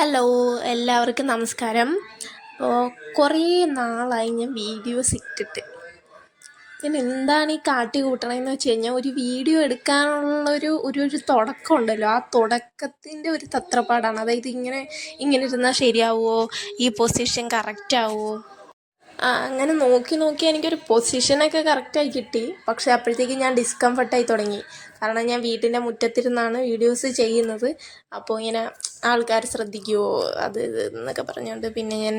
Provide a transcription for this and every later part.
Hello, എല്ലാവർക്കും നമസ്കാരം. അപ്പോൾ കുറേ നാളായി ഞാൻ വീഡിയോസ് ഇട്ടിട്ട്. പിന്നെ എന്താണ് ഈ കാട്ടി കൂട്ടണമെന്ന് വെച്ച് കഴിഞ്ഞാൽ, ഒരു വീഡിയോ എടുക്കാനുള്ളൊരു ഒരു ഒരു തുടക്കം ഉണ്ടല്ലോ, ആ തുടക്കത്തിൻ്റെ ഒരു തത്രപ്പാടാണ്. അതായത് ഇങ്ങനെ ഇരുന്നാൽ ശരിയാവുമോ, ഈ പൊസിഷൻ കറക്റ്റ് ആവുമോ, അങ്ങനെ നോക്കി എനിക്കൊരു പൊസിഷനൊക്കെ കറക്റ്റായി കിട്ടി. പക്ഷേ അപ്പോഴത്തേക്ക് ഞാൻ ഡിസ്കംഫർട്ടായി തുടങ്ങി. കാരണം ഞാൻ വീട്ടിൻ്റെ മുറ്റത്തിരുന്നാണ് വീഡിയോസ് ചെയ്യുന്നത്. അപ്പോൾ ഇങ്ങനെ ആൾക്കാർ ശ്രദ്ധിക്കുമോ അത് എന്നൊക്കെ പറഞ്ഞുകൊണ്ട് പിന്നെ ഞാൻ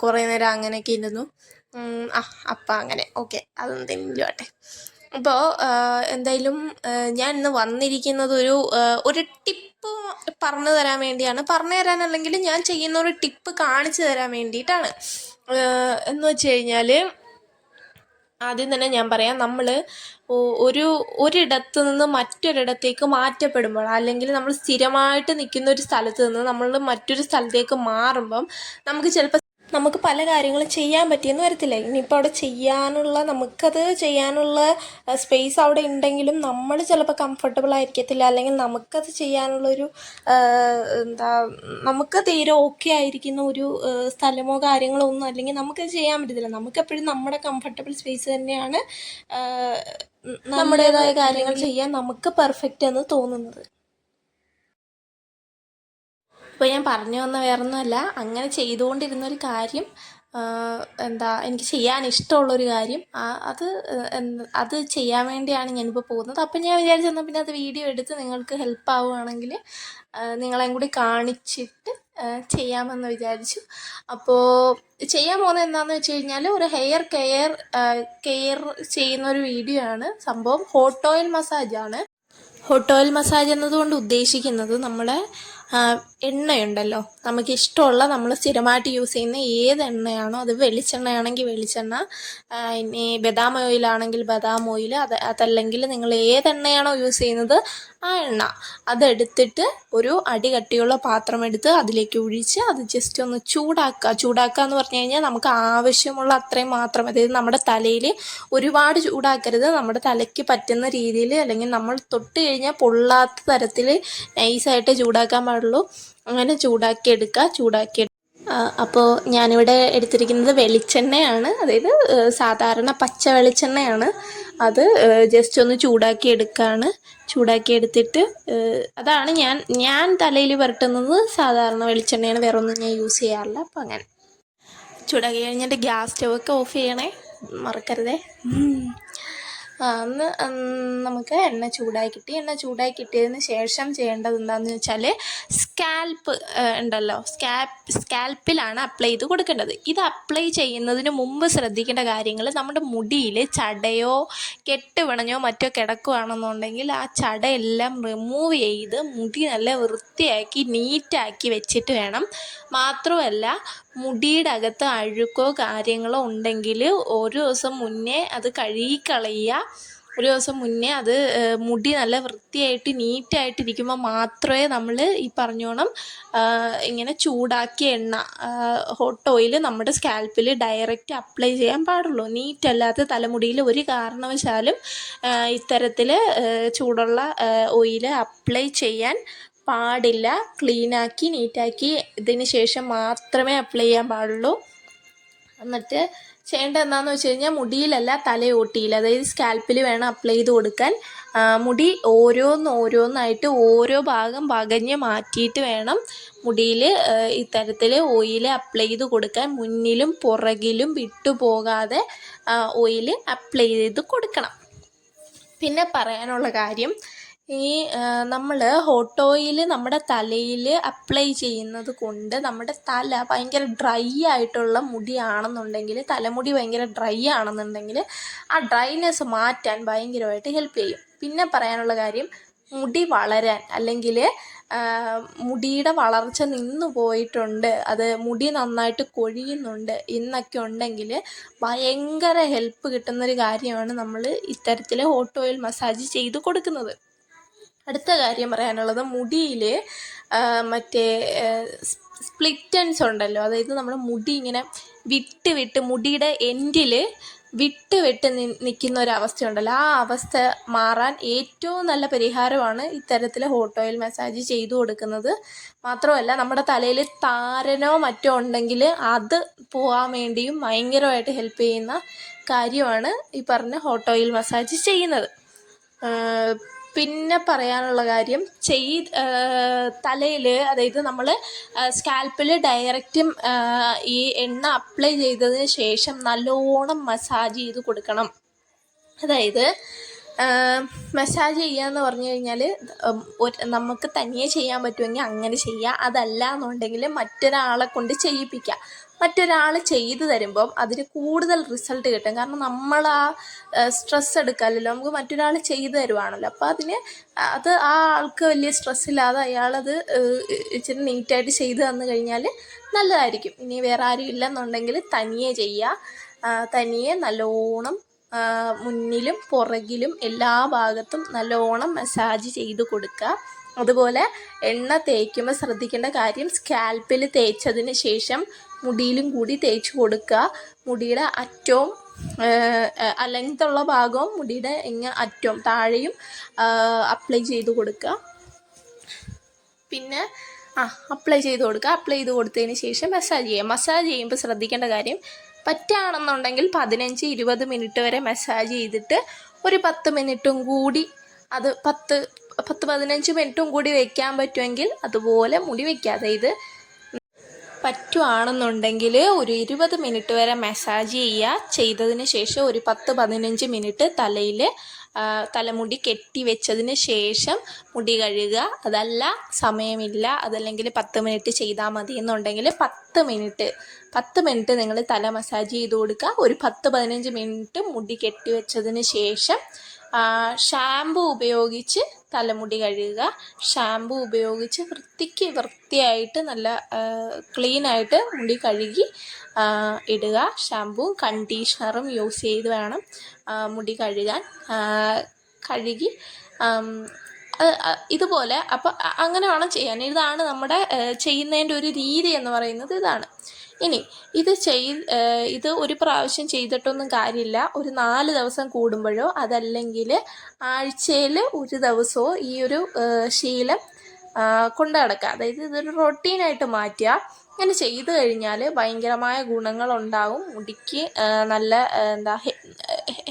കുറേ നേരം അങ്ങനെയൊക്കെ ഇരുന്നു. അപ്പം അങ്ങനെ ഓക്കെ, അതെന്തെങ്കിലും ആട്ടെ. അപ്പോൾ എന്തായാലും ഞാൻ ഇന്ന് വന്നിരിക്കുന്നത് ഒരു ടിപ്പ് പറഞ്ഞു തരാൻ വേണ്ടിയാണ്. പറഞ്ഞു തരാനല്ലെങ്കിൽ ഞാൻ ചെയ്യുന്ന ഒരു ടിപ്പ് കാണിച്ചു തരാൻ വേണ്ടിയിട്ടാണ്. എന്ന് വെച്ച് കഴിഞ്ഞാൽ, ആദ്യം തന്നെ ഞാൻ പറയാം, നമ്മൾ ഒരിടത്ത് നിന്ന് മറ്റൊരിടത്തേക്ക് മാറ്റപ്പെടുമ്പോൾ, അല്ലെങ്കിൽ നമ്മൾ സ്ഥിരമായിട്ട് നിൽക്കുന്ന ഒരു സ്ഥലത്ത് നിന്ന് നമ്മൾ മറ്റൊരു സ്ഥലത്തേക്ക് മാറുമ്പം നമുക്ക് പല കാര്യങ്ങളും ചെയ്യാൻ പറ്റിയെന്ന് വരത്തില്ല. ഇനിയിപ്പോൾ അവിടെ നമുക്കത് ചെയ്യാനുള്ള സ്പേസ് അവിടെ ഉണ്ടെങ്കിലും നമ്മൾ ചിലപ്പോൾ കംഫർട്ടബിൾ ആയിരിക്കത്തില്ല, അല്ലെങ്കിൽ നമുക്കത് ചെയ്യാനുള്ളൊരു നമുക്ക് തീരെ ഓക്കെ ആയിരിക്കുന്ന ഒരു സ്ഥലമോ കാര്യങ്ങളോ ഒന്നും അല്ലെങ്കിൽ നമുക്കത് ചെയ്യാൻ പറ്റത്തില്ല. നമുക്കെപ്പോഴും നമ്മുടെ കംഫർട്ടബിൾ സ്പേസ് തന്നെയാണ് നമ്മുടേതായ കാര്യങ്ങൾ ചെയ്യാൻ നമുക്ക് പെർഫെക്റ്റ് എന്ന് തോന്നുന്നത്. ഇപ്പോൾ ഞാൻ പറഞ്ഞു വന്ന വേറൊന്നുമല്ല, അങ്ങനെ ചെയ്തുകൊണ്ടിരുന്നൊരു കാര്യം, എനിക്ക് ചെയ്യാൻ ഇഷ്ടമുള്ളൊരു കാര്യം, അത് ചെയ്യാൻ വേണ്ടിയാണ് ഞാനിപ്പോൾ പോകുന്നത്. അപ്പം ഞാൻ വിചാരിച്ചെന്നാൽ പിന്നെ അത് വീഡിയോ എടുത്ത് നിങ്ങൾക്ക് ഹെൽപ്പ് ആവുകയാണെങ്കിൽ നിങ്ങളെയും കൂടി കാണിച്ചിട്ട് ചെയ്യാമെന്ന് വിചാരിച്ചു. അപ്പോൾ ചെയ്യാൻ പോകുന്നത് എന്താണെന്ന് വെച്ച് കഴിഞ്ഞാൽ, ഒരു ഹെയർ കെയർ ചെയ്യുന്നൊരു വീഡിയോ ആണ്. സംഭവം ഹോട്ട് ഓയിൽ മസാജാണ്. ഹോട്ട് ഓയിൽ മസാജ് എന്നതുകൊണ്ട് ഉദ്ദേശിക്കുന്നത്, നമ്മളെ എണ്ണയുണ്ടല്ലോ, നമുക്കിഷ്ടമുള്ള നമ്മൾ സ്ഥിരമായിട്ട് യൂസ് ചെയ്യുന്ന ഏത് എണ്ണയാണോ, അത് വെളിച്ചെണ്ണയാണെങ്കിൽ വെളിച്ചെണ്ണ, ഇനി ബദാം ഓയിലാണെങ്കിൽ ബദാം ഓയിൽ, അതല്ലെങ്കിൽ നിങ്ങൾ ഏതെണ്ണയാണോ യൂസ് ചെയ്യുന്നത് ആ എണ്ണ അതെടുത്തിട്ട് ഒരു അടികട്ടിയുള്ള പാത്രം എടുത്ത് അതിലേക്ക് ഒഴിച്ച് അത് ജസ്റ്റ് ഒന്ന് ചൂടാക്കുക എന്ന് പറഞ്ഞു കഴിഞ്ഞാൽ, നമുക്ക് ആവശ്യമുള്ള അത്രയും മാത്രം. അതായത് നമ്മുടെ തലയിൽ ഒരുപാട് ചൂടാക്കരുത്, നമ്മുടെ തലയ്ക്ക് പറ്റുന്ന രീതിയിൽ, അല്ലെങ്കിൽ നമ്മൾ തൊട്ട് കഴിഞ്ഞാൽ പൊള്ളാത്ത തരത്തിൽ നൈസായിട്ട് ചൂടാക്കാൻ പാടുള്ളൂ. അങ്ങനെ ചൂടാക്കി അപ്പോൾ ഞാനിവിടെ എടുത്തിരിക്കുന്നത് വെളിച്ചെണ്ണയാണ്. അതായത് സാധാരണ പച്ച വെളിച്ചെണ്ണയാണ്. അത് ജസ്റ്റ് ഒന്ന് ചൂടാക്കി എടുത്തിട്ട് അതാണ് ഞാൻ തലയിൽ പുരട്ടുന്നത് സാധാരണ വെളിച്ചെണ്ണയാണ്, വേറെ ഒന്നും ഞാൻ യൂസ് ചെയ്യാറില്ല. അപ്പോൾ അങ്ങനെ ചൂടാക്കി കഴിഞ്ഞിട്ട് ഗ്യാസ് സ്റ്റൗവൊക്കെ ഓഫ് ചെയ്യണേ, മറക്കരുതേ. അന്ന് നമുക്ക് എണ്ണ ചൂടായി കിട്ടിയതിന് ശേഷം ചെയ്യേണ്ടത് എന്താണെന്ന് വെച്ചാൽ, സ്കാൽപ്പ് ഉണ്ടല്ലോ, സ്കാൽപ്പിലാണ് അപ്ലൈ ചെയ്ത് കൊടുക്കേണ്ടത്. ഇത് അപ്ലൈ ചെയ്യുന്നതിന് മുമ്പ് ശ്രദ്ധിക്കേണ്ട കാര്യങ്ങൾ, നമ്മുടെ മുടിയിൽ ചടയോ കെട്ടുപിണഞ്ഞോ മറ്റോ കിടക്കുകയാണെന്നുണ്ടെങ്കിൽ ആ ചടയെല്ലാം റിമൂവ് ചെയ്ത് മുടി നല്ല വൃത്തിയാക്കി നീറ്റാക്കി വെച്ചിട്ട് വേണം. മാത്രമല്ല, മുടിയുടെ അകത്ത് അഴുക്കോ കാര്യങ്ങളോ ഉണ്ടെങ്കിൽ ഒരു ദിവസം മുന്നേ അത് കഴുകിക്കളയുക. ഒരു ദിവസം മുന്നേ അത് മുടി നല്ല വൃത്തിയായിട്ട് നീറ്റായിട്ടിരിക്കുമ്പോൾ മാത്രമേ നമ്മൾ ഈ പറഞ്ഞോണം ഇങ്ങനെ ചൂടാക്കിയ എണ്ണ, ഹോട്ട് ഓയിൽ നമ്മുടെ സ്കാൽപ്പിൽ ഡയറക്റ്റ് അപ്ലൈ ചെയ്യാൻ പാടുള്ളൂ. നീറ്റല്ലാത്ത തലമുടിയിൽ ഒരു കാരണവശാലും ഇത്തരത്തിൽ ചൂടുള്ള ഓയിൽ അപ്ലൈ ചെയ്യാൻ പാടില്ല. ക്ലീനാക്കി നീറ്റാക്കി ഇതിന് ശേഷം മാത്രമേ അപ്ലൈ ചെയ്യാൻ പാടുള്ളൂ. എന്നിട്ട് ചെയ്യേണ്ടത് എന്താണെന്ന് വെച്ച് കഴിഞ്ഞാൽ, മുടിയിലല്ല തലയോട്ടിയിൽ, അതായത് സ്കാൽപ്പിൽ വേണം അപ്ലൈ ചെയ്ത് കൊടുക്കാൻ. മുടി ഓരോന്നായിട്ട് ഓരോ ഭാഗം വകഞ്ഞ് മാറ്റിയിട്ട് വേണം മുടിയിൽ ഇത്തരത്തിൽ ഓയിൽ അപ്ലൈ ചെയ്ത് കൊടുക്കാൻ. മുന്നിലും പുറകിലും വിട്ടുപോകാതെ ഓയിൽ അപ്ലൈ ചെയ്ത് കൊടുക്കണം. പിന്നെ പറയാനുള്ള കാര്യം, ഈ നമ്മൾ ഹോട്ട് ഓയിൽ നമ്മുടെ തലയിൽ അപ്ലൈ ചെയ്യുന്നത് കൊണ്ട് നമ്മുടെ തല ഭയങ്കര ഡ്രൈ ആയിട്ടുള്ള മുടിയാണെന്നുണ്ടെങ്കിൽ, തലമുടി ഭയങ്കര ഡ്രൈ ആണെന്നുണ്ടെങ്കിൽ ആ ഡ്രൈനെസ് മാറ്റാൻ ഭയങ്കരമായിട്ട് ഹെൽപ്പ് ചെയ്യും. പിന്നെ പറയാനുള്ള കാര്യം, മുടി വളരാൻ, അല്ലെങ്കിൽ മുടിയുടെ വളർച്ച നിന്നു പോയിട്ടുണ്ട്, അത് മുടി നന്നായിട്ട് കൊഴിയുന്നുണ്ട് എന്നൊക്കെ ഉണ്ടെങ്കിൽ ഭയങ്കര ഹെൽപ്പ് കിട്ടുന്നൊരു കാര്യമാണ് നമ്മൾ ഇത്തരത്തിൽ ഹോട്ട് ഓയിൽ മസാജ് ചെയ്ത് കൊടുക്കുന്നത്. അടുത്ത കാര്യം പറയാനുള്ളത്, മുടിയിൽ മറ്റേ സ്പ്ലിറ്റ് എൻഡ്സ് ഉണ്ടല്ലോ, അതായത് നമ്മുടെ മുടി ഇങ്ങനെ വിട്ട് മുടിയുടെ എൻഡിൽ വിട്ട് നിൽക്കുന്ന ഒരവസ്ഥയുണ്ടല്ലോ, ആ അവസ്ഥ മാറാൻ ഏറ്റവും നല്ല പരിഹാരമാണ് ഇത്തരത്തിൽ ഹോട്ട് ഓയിൽ മസാജ് ചെയ്തു കൊടുക്കുന്നത്. മാത്രമല്ല നമ്മുടെ തലയിൽ താരനോ മറ്റോ ഉണ്ടെങ്കിൽ അത് പോകാൻ വേണ്ടിയും ഭയങ്കരമായിട്ട് ഹെൽപ്പ് ചെയ്യുന്ന കാര്യമാണ് ഈ പറഞ്ഞ ഹോട്ട് ഓയിൽ മസാജ് ചെയ്യുന്നത്. പിന്നെ പറയാനുള്ള കാര്യം തലയിൽ, അതായത് നമ്മൾ സ്കാൽപ്പിൽ ഡയറക്റ്റും ഈ എണ്ണ അപ്ലൈ ചെയ്തതിന് ശേഷം നല്ലോണം മസാജ് ചെയ്ത് കൊടുക്കണം. അതായത് മസാജ് ചെയ്യാന്ന് പറഞ്ഞു കഴിഞ്ഞാൽ നമുക്ക് തനിയെ ചെയ്യാൻ പറ്റുമെങ്കിൽ അങ്ങനെ ചെയ്യുക. അതല്ല എന്നുണ്ടെങ്കിൽ മറ്റൊരാളെ കൊണ്ട് ചെയ്യിപ്പിക്കുക. മറ്റൊരാൾ ചെയ്തു തരുമ്പം അതിന് കൂടുതൽ റിസൾട്ട് കിട്ടും. കാരണം നമ്മൾ ആ സ്ട്രെസ് എടുക്കാമല്ലോ, നമുക്ക് മറ്റൊരാൾ ചെയ്തു തരുവാണല്ലോ. അപ്പോൾ അത് ആ ആൾക്ക് വലിയ സ്ട്രെസ്സില്ലാതെ അയാളത് ഇച്ചിരി നീറ്റായിട്ട് ചെയ്തു തന്നു കഴിഞ്ഞാൽ നല്ലതായിരിക്കും. ഇനി വേറെ ആരും ഇല്ലെന്നുണ്ടെങ്കിൽ തനിയെ ചെയ്യുക. തനിയെ നല്ലോണം മുന്നിലും പുറകിലും എല്ലാ ഭാഗത്തും നല്ലോണം മസാജ് ചെയ്ത് കൊടുക്കുക. അതുപോലെ എണ്ണ തേക്കുമ്പോൾ ശ്രദ്ധിക്കേണ്ട കാര്യം, സ്കാൽപ്പിൽ തേച്ചതിന് ശേഷം മുടിയിലും കൂടി തേച്ച് കൊടുക്കുക. മുടിയുടെ അറ്റവും ലെങ്ത്തുള്ള ഭാഗവും മുടിയുടെ അറ്റവും താഴെയും അപ്ലൈ ചെയ്ത് കൊടുക്കുക. പിന്നെ അപ്ലൈ ചെയ്ത് കൊടുത്തതിന് ശേഷം മസാജ് ചെയ്യുക. മസാജ് ചെയ്യുമ്പോൾ ശ്രദ്ധിക്കേണ്ട കാര്യം, പറ്റുകയാണെന്നുണ്ടെങ്കിൽ 15-20 മിനിറ്റ് വരെ മസാജ് ചെയ്തിട്ട് ഒരു 10 മിനിറ്റും കൂടി, അത് 10-15 മിനിറ്റും കൂടി വയ്ക്കാൻ പറ്റുമെങ്കിൽ അതുപോലെ മുടി വയ്ക്കുക. അതായത് പറ്റുകയാണെന്നുണ്ടെങ്കിൽ ഒരു 20 മിനിറ്റ് വരെ മസാജ് ചെയ്യുക. ചെയ്തതിന് ശേഷം ഒരു 10-15 മിനിറ്റ് തലയിൽ തലമുടി കെട്ടി വെച്ചതിന് ശേഷം മുടി കഴുകുക. അതല്ല സമയമില്ല, അതല്ലെങ്കിൽ 10 മിനിറ്റ് ചെയ്താൽ മതി എന്നുണ്ടെങ്കിൽ 10 മിനിറ്റ് നിങ്ങൾ തല മസാജ് ചെയ്ത് കൊടുക്കുക. ഒരു 10-15 മിനിറ്റ് മുടി കെട്ടി വെച്ചതിന് ശേഷം ഷാമ്പു ഉപയോഗിച്ച് തലമുടി കഴുകുക. ഷാമ്പു ഉപയോഗിച്ച് വൃത്തിയായിട്ട് നല്ല ക്ലീനായിട്ട് മുടി കഴുകി ഇടുക. ഷാമ്പുവും കണ്ടീഷണറും യൂസ് ചെയ്ത് വേണം മുടി കഴുകാൻ. കഴുകി ഇതുപോലെ അപ്പോൾ അങ്ങനെ വേണം ചെയ്യാൻ. ഇതാണ് നമ്മുടെ ചെയ്യുന്നതിൻ്റെ ഒരു രീതി എന്ന് പറയുന്നത് ഇതാണ്. ഇനി ഇത് ഒരു പ്രാവശ്യം ചെയ്തിട്ടൊന്നും കാര്യമില്ല. ഒരു 4 ദിവസം കൂടുമ്പോഴോ അതല്ലെങ്കിൽ ആഴ്ചയിൽ ഒരു ദിവസമോ ഈ ഒരു ശീലം കൊണ്ടു നടക്കുക. അതായത് ഇതൊരു റൊട്ടീനായിട്ട് മാറ്റുക. അങ്ങനെ ചെയ്തു കഴിഞ്ഞാൽ ഭയങ്കരമായ ഗുണങ്ങളുണ്ടാവും. മുടിക്ക് നല്ല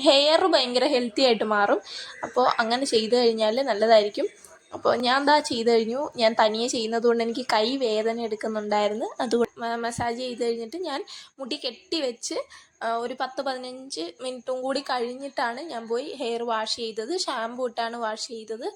ഹെയർ ഭയങ്കര ഹെൽത്തി ആയിട്ട് മാറും. അപ്പോൾ അങ്ങനെ ചെയ്തു കഴിഞ്ഞാൽ നല്ലതായിരിക്കും. അപ്പോൾ ഞാൻ ചെയ്തു കഴിഞ്ഞു. ഞാൻ തനിയെ ചെയ്യുന്നത് കൊണ്ട് എനിക്ക് കൈ വേദന എടുക്കുന്നുണ്ടായിരുന്നു. അതുകൊണ്ട് മസാജ് ചെയ്ത് കഴിഞ്ഞിട്ട് ഞാൻ മുടി കെട്ടി വെച്ച് ഒരു 10-15 മിനിറ്റും കൂടി കഴിഞ്ഞിട്ടാണ് ഞാൻ പോയി ഹെയർ വാഷ് ചെയ്തത്. ഷാമ്പൂ ഇട്ടാണ് വാഷ് ചെയ്തത്.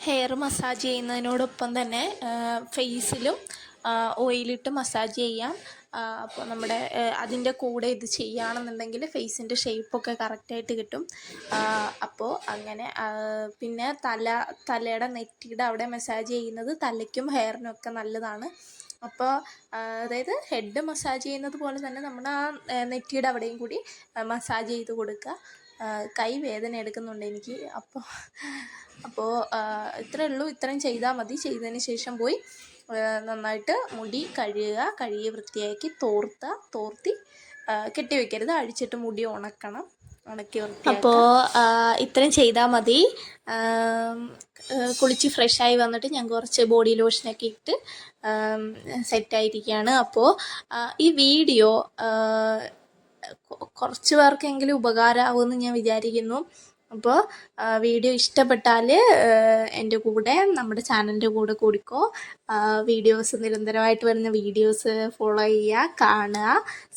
ഹെയർ മസാജ് ചെയ്യുന്നതിനോടൊപ്പം തന്നെ ഫേസിലും ഓയിലിട്ട് മസാജ് ചെയ്യാം. അപ്പോൾ നമ്മുടെ അതിൻ്റെ കൂടെ ഇത് ചെയ്യുകയാണെന്നുണ്ടെങ്കിൽ ഫേസിൻ്റെ ഷേപ്പൊക്കെ കറക്റ്റായിട്ട് കിട്ടും. അപ്പോൾ അങ്ങനെ പിന്നെ തലയുടെ നെറ്റിയുടെ അവിടെ മസാജ് ചെയ്യുന്നത് തലയ്ക്കും ഹെയറിനും ഒക്കെ നല്ലതാണ്. അപ്പോൾ അതായത് ഹെഡ് മസാജ് ചെയ്യുന്നത് പോലെ തന്നെ നമ്മുടെ ആ നെറ്റിയുടെ അവിടെയും കൂടി മസാജ് ചെയ്ത് കൊടുക്കുക. കൈ വേദന എടുക്കുന്നുണ്ട് എനിക്ക്. അപ്പോൾ ഇത്രയേ ഉള്ളൂ. ഇത്രയും ചെയ്താൽ മതി. ചെയ്തതിന് ശേഷം പോയി നന്നായിട്ട് മുടി കഴുകി വൃത്തിയാക്കി തോർത്തി കെട്ടി വെക്കരുത്, അഴിച്ചിട്ട് മുടി ഉണക്കി വൃത്തിയാക്കുക. അപ്പോൾ ഇത്രയും ചെയ്താൽ മതി. കുളിച്ച് ഫ്രഷായി വന്നിട്ട് ഞാൻ കുറച്ച് ബോഡി ലോഷനൊക്കെ ഇട്ട് സെറ്റായിരിക്കുകയാണ്. അപ്പോൾ ഈ വീഡിയോ കുറച്ച് പേർക്കെങ്കിലും ഉപകാരമാകുമെന്ന് ഞാൻ വിചാരിക്കുന്നു. അപ്പോൾ വീഡിയോ ഇഷ്ടപ്പെട്ടാൽ എൻ്റെ കൂടെ നമ്മുടെ ചാനലിൻ്റെ കൂടെ കൂടിക്കോ. വീഡിയോസ് നിരന്തരമായിട്ട് വരുന്ന വീഡിയോസ് ഫോളോ ചെയ്യുക, കാണുക,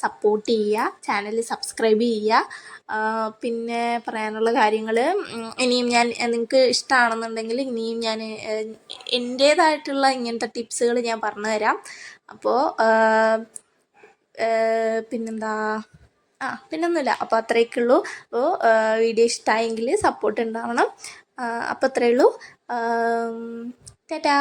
സപ്പോർട്ട് ചെയ്യുക, ചാനൽ സബ്സ്ക്രൈബ് ചെയ്യുക. പിന്നെ പറയാനുള്ള കാര്യങ്ങൾ ഇനിയും നിങ്ങൾക്ക് ഇഷ്ടമാണെന്നുണ്ടെങ്കിൽ ഇനിയും ഞാൻ എൻ്റേതായിട്ടുള്ള ഇങ്ങനത്തെ ടിപ്സുകൾ ഞാൻ പറഞ്ഞു തരാം. അപ്പോൾ പിന്നൊന്നുമില്ല. അപ്പോൾ അത്രയൊക്കെ ഉള്ളൂ. അപ്പോൾ വീഡിയോ ഇഷ്ടമായെങ്കിൽ സപ്പോർട്ട് ഉണ്ടാവണം. അപ്പോൾ അത്രയേ ഉള്ളൂ. ടാറ്റാ.